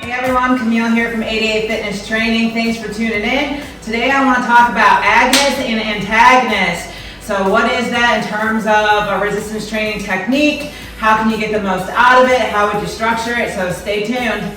Hey everyone, Camille here from 88 Fitness Training. Thanks for tuning in. Today I want to talk about agonist and antagonist. So what is that in terms of a resistance training technique? How can you get the most out of it? How would you structure it? So stay tuned.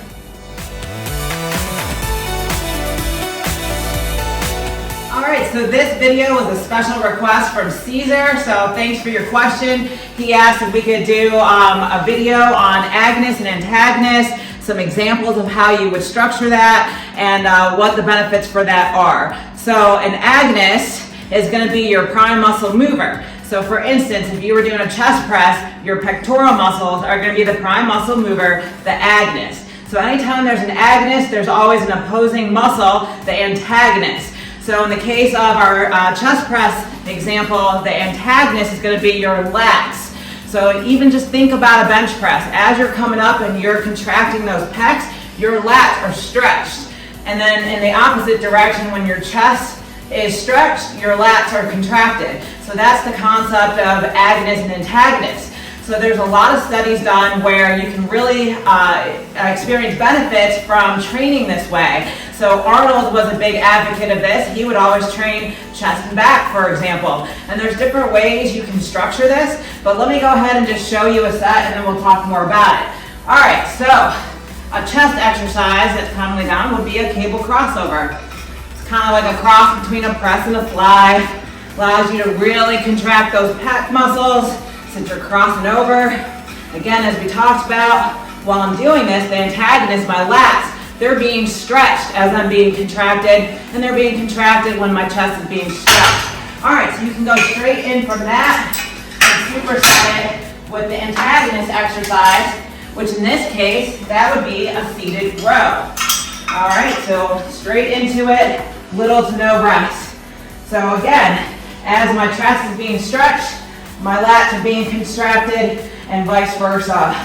Alright, so this video was a special request from Caesar, so thanks for your question. He asked if we could do a video on agonist and antagonist, some examples of how you would structure that, and what the benefits for that are. So an agonist is going to be your prime muscle mover. So for instance, if you were doing a chest press, your pectoral muscles are going to be the prime muscle mover, the agonist. So anytime there's an agonist, there's always an opposing muscle, the antagonist. So in the case of our chest press example, the antagonist is going to be your lats. So even just think about a bench press. As you're coming up and you're contracting those pecs, your lats are stretched. And then in the opposite direction, when your chest is stretched, your lats are contracted. So that's the concept of agonist and antagonist. So there's a lot of studies done where you can really experience benefits from training this way. So Arnold was a big advocate of this. He would always train chest and back, for example. And there's different ways you can structure this, but let me go ahead and just show you a set and then we'll talk more about it. All right, so a chest exercise that's commonly done would be a cable crossover. It's kind of like a cross between a press and a fly. Allows you to really contract those pec muscles since you're crossing over. Again, as we talked about, while I'm doing this, the antagonist, my lats, they're being stretched as I'm being contracted, and they're being contracted when my chest is being stretched. All right, so you can go straight in from that and superset it with the antagonist exercise, which in this case, that would be a seated row. All right, so straight into it, little to no rest. So again, as my chest is being stretched, my lats are being contracted and vice versa.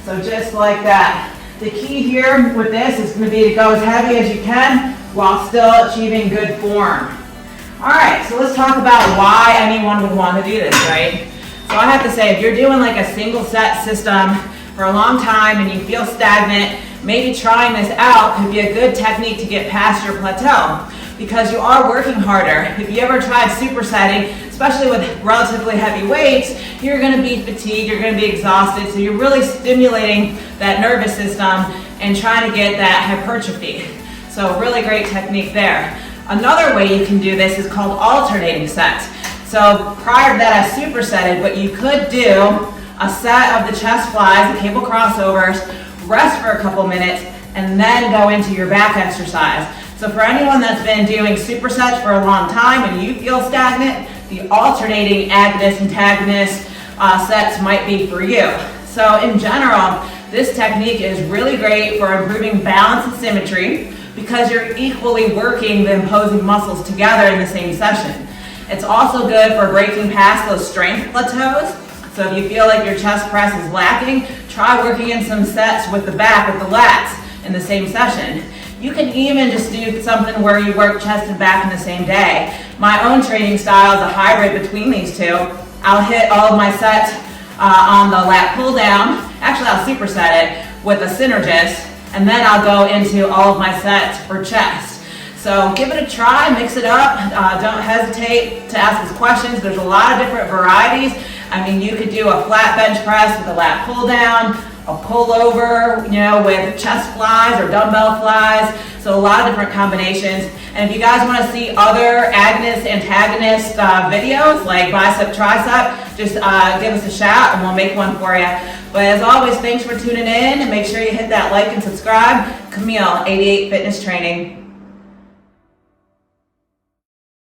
So just like that. The key here with this is going to be to go as heavy as you can while still achieving good form. Alright, so let's talk about why anyone would want to do this, right? So I have to say, if you're doing like a single set system for a long time and you feel stagnant, maybe trying this out could be a good technique to get past your plateau because you are working harder. If you ever tried supersetting, especially with relatively heavy weights, you're going to be fatigued, you're going to be exhausted, so you're really stimulating that nervous system and trying to get that hypertrophy. So really great technique there. Another way you can do this is called alternating sets. So prior to that I supersetted, but you could do a set of the chest flies, the cable crossovers, rest for a couple minutes, and then go into your back exercise. So for anyone that's been doing supersets for a long time and you feel stagnant, the alternating agonist-antagonist sets might be for you. So in general, this technique is really great for improving balance and symmetry because you're equally working the opposing muscles together in the same session. It's also good for breaking past those strength plateaus. So if you feel like your chest press is lacking, try working in some sets with the back, with the lats in the same session. You can even just do something where you work chest and back in the same day. My own training style is a hybrid between these two. I'll hit all of my sets on the lat pull down. Actually, I'll superset it with a synergist, and then I'll go into all of my sets for chest. So give it a try, mix it up. Don't hesitate to ask us questions. There's a lot of different varieties. I mean, you could do a flat bench press with a lat pull down, a pull over, with chest flies or dumbbell flies. So a lot of different combinations. And if you guys want to see other agonist, antagonist videos like bicep, tricep, just give us a shout and we'll make one for you. But as always, thanks for tuning in and make sure you hit that like and subscribe. Camille, 88 Fitness Training.